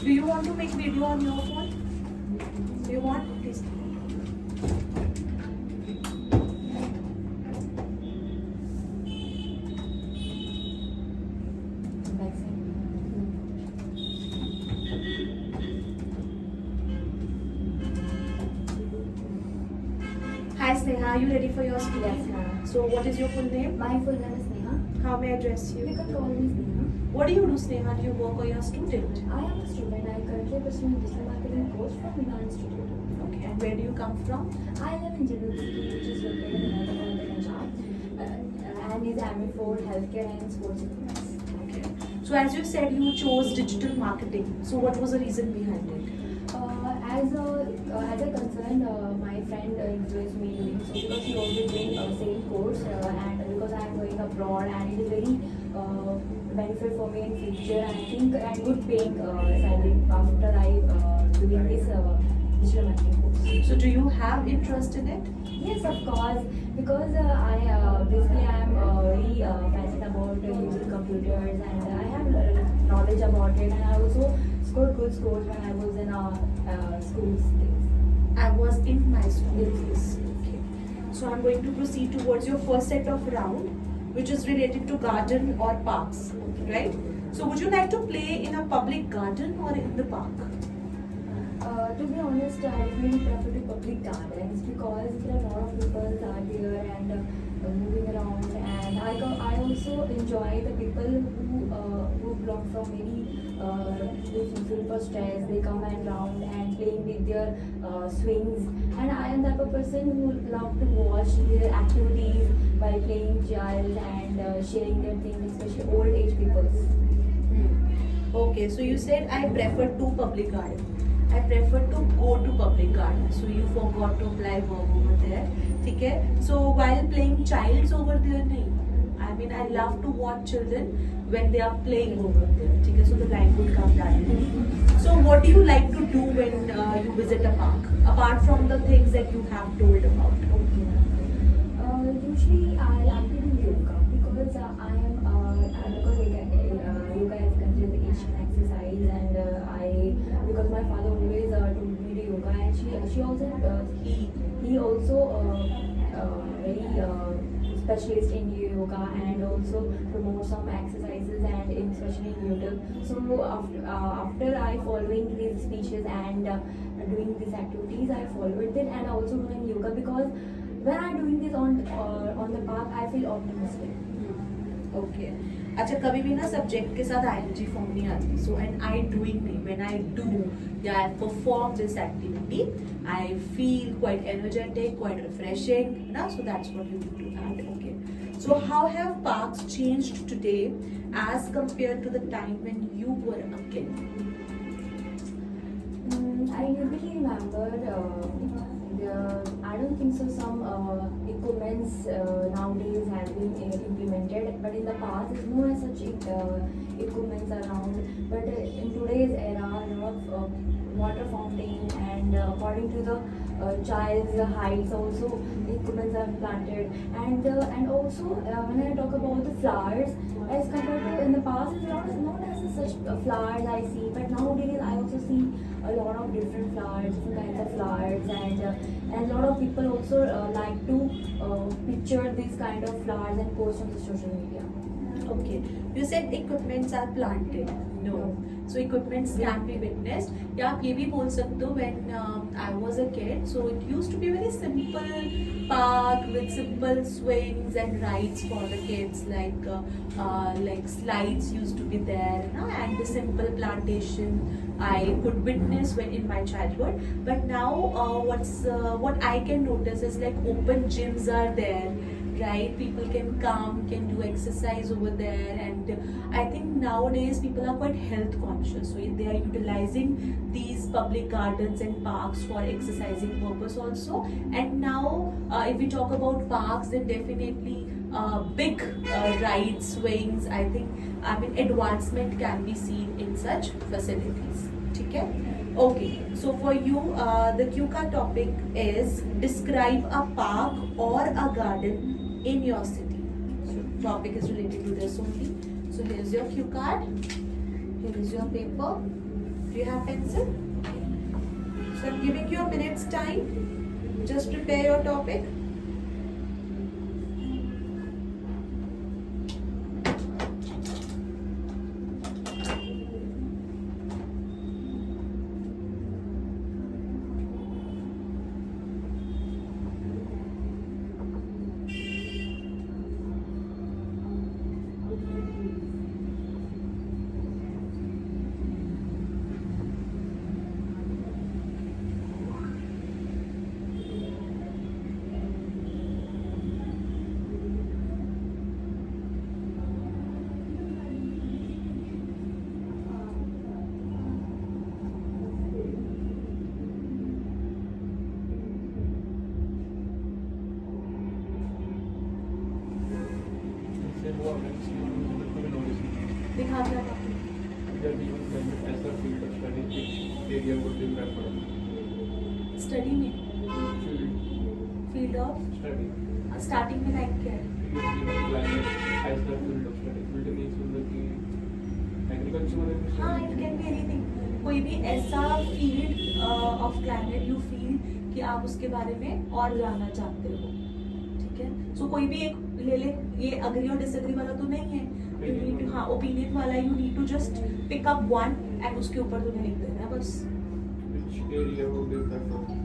Do you want to make video on your phone? Do you want? Please. Hi Sneha, are you ready for your speaking? Yes, ma'am. So what is your full name? My full name is Neha. How may I address You you? can call me Neha. What do you do, Sneha? Do you work or you're a student? I am a student. I currently pursuing digital marketing course from Milan Institute. Okay, and where do you come from? I live in Jiddu, which is located in Hyderabad, Punjab, and is aiming for healthcare and sports equipments. Okay. So as you said, you chose digital marketing. So what was the reason behind it? As a concern, my friend influenced me doing so because she was doing same course and because I am going abroad and it is very benefit for me in future and I think and good paying salary after I doing this digital marketing course. So do you have interest in it? Yes, of course, because I basically I am very passionate about using computers and I have knowledge about it and I also scored good scores when I was in schools. I was in my school days. Okay. So I'm going to proceed towards your first set of round, which is related to garden or parks, right? So would you like to play in a public garden or in the park? To be honest, I really prefer to public gardens because there are a lot of people are here and moving around, and I also enjoy the people who belong from maybe they feel for stress. They come and round and playing with their swings, and I am the type of person who love to watch their activities by playing child and sharing their things, especially old age people. Okay, so you said I prefer to public garden. I prefer to go to public garden. So you forgot to apply verb over there. Okay? So while playing childs over there, nahi. I mean, I love to watch children when they are playing over there. Okay? So the line would come that way. So what do you like to do when you visit a park? Apart from the things that you have told about. Usually I like to do yoga because I am because yoga is considered Asian exercise and because my father always told me to yoga and she also he also very specialist in yoga and also promote some exercises and especially in YouTube. So after I following his speeches and doing these activities, I followed it and also doing yoga because when I'm doing this on the park, I feel optimistic. Okay. अच्छा कभी भी ना subject के साथ ing form नहीं आती so and I doing नहीं when I do या I perform this activity I feel quite energetic quite refreshing ना so that's what you need to add okay so how have parks changed today as compared to the time when you were a kid I usually remember I don't think so some equipments nowadays have been implemented, but in the past there's no such equipments around. But in today's era, a lot of water fountain and according to the child's heights also equipments are planted and also when I talk about the flowers as compared to in the past it's not as such flowers I see, but nowadays I also see a lot of different flowers, different kinds of flowers and a lot of people also like to picture these kind of flowers and post on the social media. Okay, you said equipments are planted. No. So equipments can be witnessed. या आप ये भी बोल सकते हो when I was a kid, so it used to be very simple park with simple swings and rides for the kids like slides used to be there, and the simple plantation I could witness when in my childhood. But now what I can notice is like open gyms are there. Right, people can come, can do exercise over there, and I think nowadays people are quite health conscious, so they are utilizing these public gardens and parks for exercising purpose also. And now if we talk about parks, then definitely big rides, swings, I mean advancement can be seen in such facilities. Okay? Okay, so for you the QCA topic is describe a park or a garden in your city. So topic is related to this only. So here's your cue card. Here is your paper. Do you have pencil? So I'm giving you a minute's time. Just prepare your topic. दिखा क्या study में field of starting में like क्या है हाँ it can be anything कोई भी ऐसा field of climate you feel कि आप उसके बारे में और जानना चाहते हो ठीक है सो कोई भी एक ले ले ये अग्री और डिसएग्री वाला तो नहीं है यू नीड टू हाँ ओपिनियन वाला you need to just pick up one एंड उसके ऊपर तुम्हें लिख देना है बस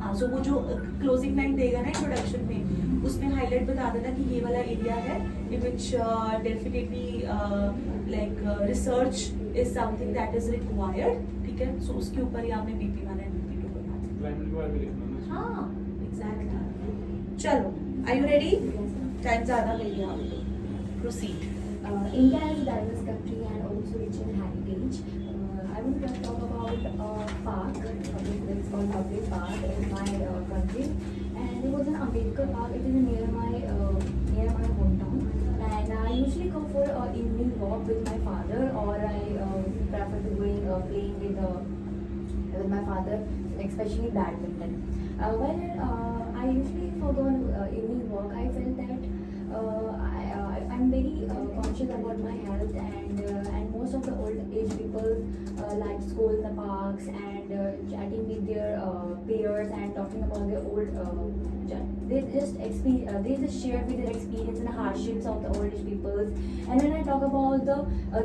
हाँ सो वो जो क्लोजिंग लाइन देगा ना इंट्रोडक्शन में उसमें हाईलाइट बता देना कि ये वाला एरिया है in which definitely like research is something that is required ठीक है सो उसके ऊपर ही आपने BP1 एंड BP2 बना देना हाँ एग्जैक्टली चलो आर यू रेडी टाइम ज़्यादा मिल गया आपको proceed India is a diverse country and also rich in heritage. I would like to talk about a park, it's called public park in my country, and it was an Ambedkar Park. It is near my hometown, and I usually go for an evening walk with my father, or I prefer to going playing with my father, especially badminton. When I usually for go on evening walk, I felt that I'm very conscious about my health, and most of the old age people like to go in the parks and chatting with their peers and talking about their old they just share with their experience and hardships of the old age people. And when I talk about the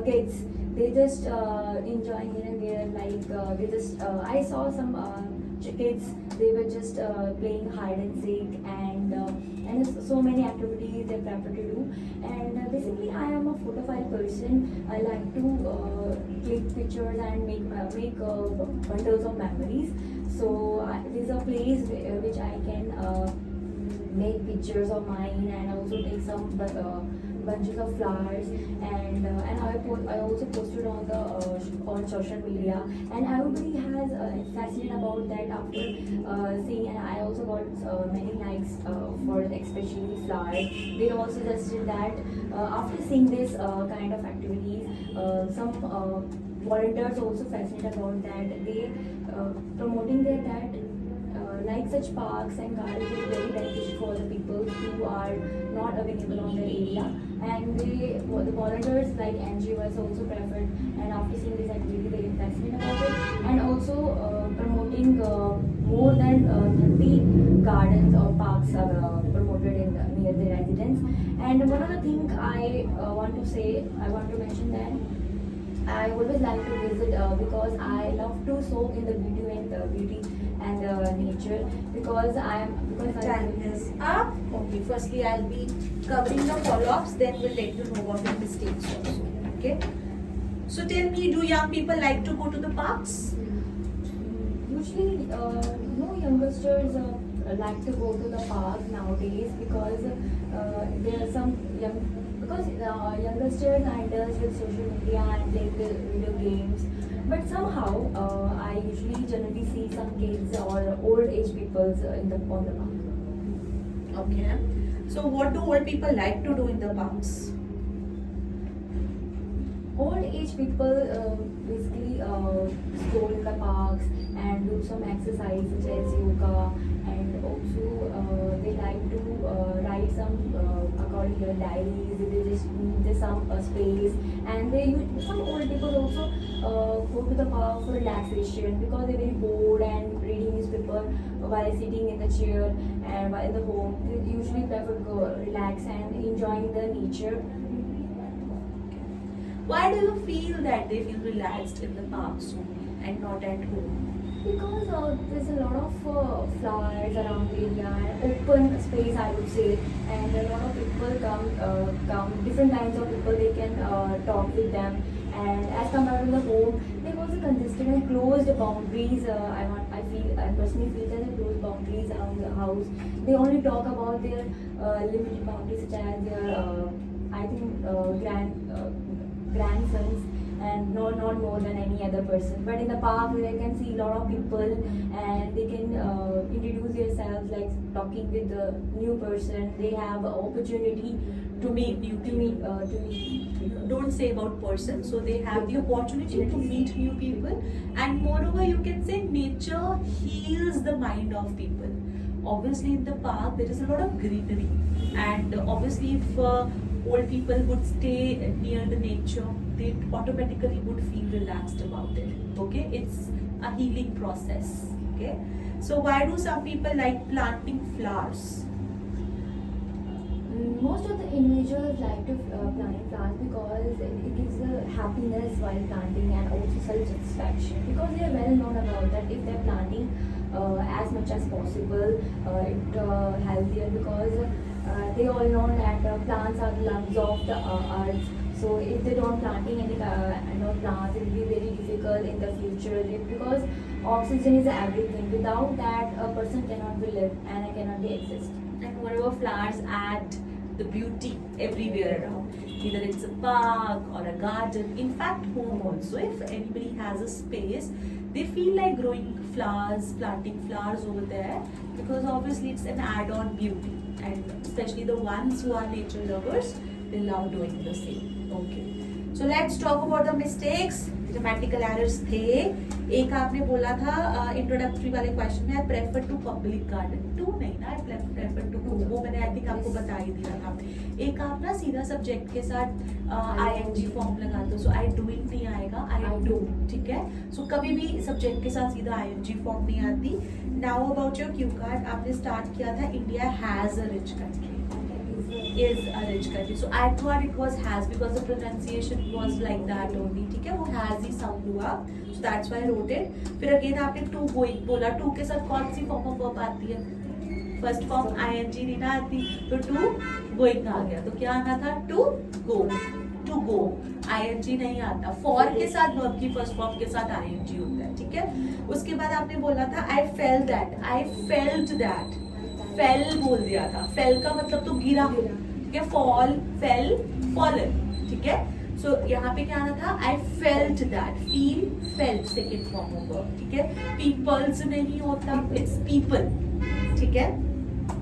kids, they just enjoying here and there, like they just I saw some kids, they were just playing hide and seek, and so many activities they prefer to do. And basically I am a photophile person. I like to click pictures and make bundles of memories. So this is a place which I can make pictures of mine and also take some bunches of flowers, and I also posted on social media, and everybody has fascinated about that after seeing, and I also got many likes for especially flowers. They also suggested that after seeing this kind of activities, some volunteers also fascinated about that. They promoting that like such parks and gardens is very beneficial for the people who are not available on their area, and the volunteers like NGOs also preferred, and after seeing this activity they are fascinated about it, and also promoting more than 30 gardens or parks are promoted near the residence. And one other thing I want to mention that I always like to visit because I love to soak in the beauty and nature, because time is up. Okay, firstly I'll be covering the follow-ups, then we'll let you know what the mistakes also. Okay. So tell me, do young people like to go to the parks? Usually, no youngsters like to go to the park nowadays, because there are some youngsters are indulged with social media and playing video games. But somehow, I usually generally see some kids or old age people on the park. Okay. So what do old people like to do in the parks? Old age people basically stroll in the parks and do some exercise such as yoga, and also they like to write some according to their diaries. They just need some space, and some old people also go to the park for relaxation because they're very bored and reading newspaper while sitting in the chair and while in the home. They usually prefer to go relax and enjoying the nature. Why do you feel that they feel relaxed in the parks only and not at home? Because there's a lot of flowers around the area and open space, I would say, and a lot of people come different kinds of people. They can talk with them, and as compared to the home, there was a congested and closed boundaries. I personally feel that the closed boundaries around the house. They only talk about their limited boundaries, such as their grandsons, and not more than any other person. But in the park, they can see a lot of people, and they can introduce themselves, like talking with the new person. They have an opportunity To meet new people. to meet. Don't say about person, so they have the opportunity to meet new people, and moreover you can say nature heals the mind of people. Obviously in the park there is a lot of greenery, and obviously if old people would stay near the nature, they automatically would feel relaxed about it. Okay, it's a healing process. Okay, so why do some people like planting flowers? Most of the individuals like to planting plants because it gives a happiness while planting and also self-satisfaction, because they are well known about that. If they're planting as much as possible, it healthier, because they all know that plants are the lungs of the earth. So if they don't planting any plants, it will be very difficult in the future, because oxygen is everything. Without that, a person cannot be live and cannot be exist. And moreover flowers add the beauty everywhere around, either it's a park or a garden, in fact home also. If anybody has a space, they feel like growing flowers, planting flowers over there, because obviously it's an add-on beauty, and especially the ones who are nature lovers, they love doing the same. Okay, so let's talk about the mistakes. Grammatical errors थे. एक आपने बोला था introductory वाले question में, I prefer to public garden. To नहीं ना, आई prefer to go, वो मैंने आई थिंक आपको बता ही दिया था. एक आप ना सीधा सब्जेक्ट के साथ आईएनजी फॉर्म लगाते हो, सो आई डूइंग नहीं आएगा, आई डू. ठीक है, सो कभी भी सब्जेक्ट के साथ सीधा आईएनजी फॉर्म नहीं आती. Now about your Q card, आपने स्टार्ट किया था India has a rich country, is a rich country. So I thought it was has because the pronunciation was like that only. ठीक है, वो has ही sound हुआ, so that's why I wrote it. फिर again आपने to going बोला, to के साथ कौन सी form of verb आती है? First form ing नहीं ना आती, तो to going आ गया. तो क्या आना था? To go. To go. ing नहीं आता. For के साथ verb की first form के साथ ing होता है. ठीक है, उसके बाद आपने बोला था I felt that. I felt that. Fail बोल दिया था. फेल का मतलब तो गिरा, ठीक है. Fall, fail, fallen. ठीक है, सो यहाँ पे क्या आना था? I felt that. Feel, felt second form of verb. ठीक है, पीपल्स नहीं होता, इट्स पीपल. ठीक है,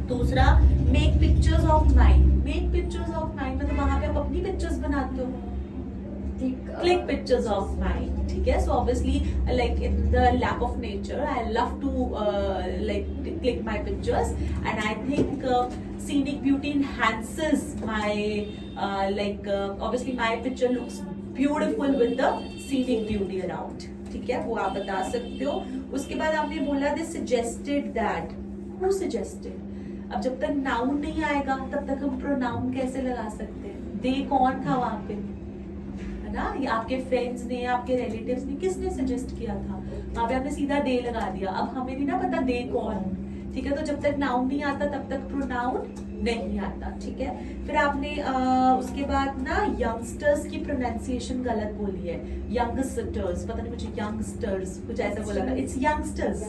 दूसरा make pictures of mind. Make pictures of mind मतलब वहां पे आप अपनी पिक्चर्स बनाते हो. Click pictures of mine. ठीक है, so obviously like in the lap of nature I love to like click my pictures, and I think scenic beauty enhances my obviously my picture looks beautiful with the scenic beauty around. ठीक है, वो आप बता सकते हो. उसके बाद आपने बोला they suggested that. Who suggested? अब जब तक noun नहीं आएगा तब तक हम pronoun कैसे लगा सकते हैं? they कौन था वहां पे, ना? ये आपके फ्रेंड्स ने, आपके रिलेटिव्स ने, किसने सजेस्ट किया था? वहाँ पे आपने सीधा दे लगा दिया. अब हमें नहीं ना पता दे कौन. ठीक है, तो जब तक नाउन नहीं आता तब तक प्रोनाउन नहीं आता. ठीक है, फिर आपने उसके बाद ना यंगस्टर्स की प्रोनाउंसिएशन गलत बोली है. यंगस्टर्स, पता नहीं मुझे, यंगस्टर्स कुछ ऐसा बोला था. इट्स यंगस्टर्स,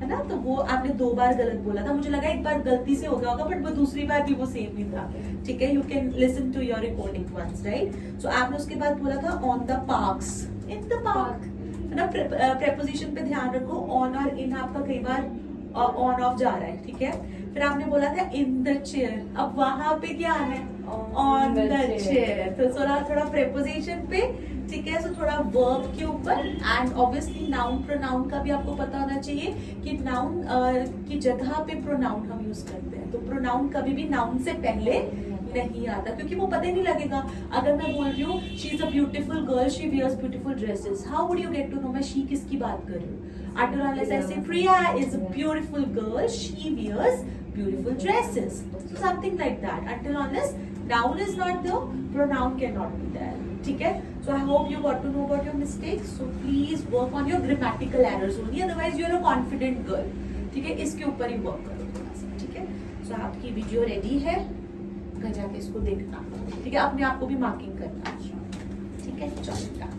है ना? तो वो आपने 2 बार गलत बोला था. मुझे लगा एक बार गलती से हो गया होगा, बट वो दूसरी बार भी वो सेम ही था. ठीक है, you can listen to your recording once, right? So आपने उसके बाद बोला था on the parks. In the park, है ना? प्रेपोजिशन पे ध्यान रखो. ऑन और इन आपका कई बार ऑन ऑफ जा रहा है. ठीक है, फिर आपने बोला था इन द चेयर. अब वहां पे क्या आना है? On the chair. तो थोड़ा प्रेपोजिशन पे ठीक है। सो थोड़ा वर्ब के ऊपर एंड ऑब्वियसली नाउन प्रोनाउन का भी आपको पता होना चाहिए कि नाउन की जगह पे प्रोनाउन हम यूज करते हैं, तो प्रोनाउन कभी भी नाउन से पहले नहीं आता, क्योंकि वो पता ही नहीं लगेगा। अगर मैं बोल रही हूँ she is a beautiful girl, she wears beautiful dresses, how would you get to know मैं शी किसकी बात कर रही हूँ? Until unless I say Priya is a beautiful girl, she wears beautiful dresses, so something like that. Until unless noun is not there, pronoun cannot be there. ठीक है? So I hope you got to know about your mistakes. So please work on your grammatical errors only. Otherwise you are a confident girl. ठीक है? इसके ऊपर ही work करो थोड़ा सा. ठीक है? So आपकी वीडियो रेडी है, घर जाके इसको देखना. ठीक है? अपने आप को भी मार्किंग करना. ठीक है? चलो.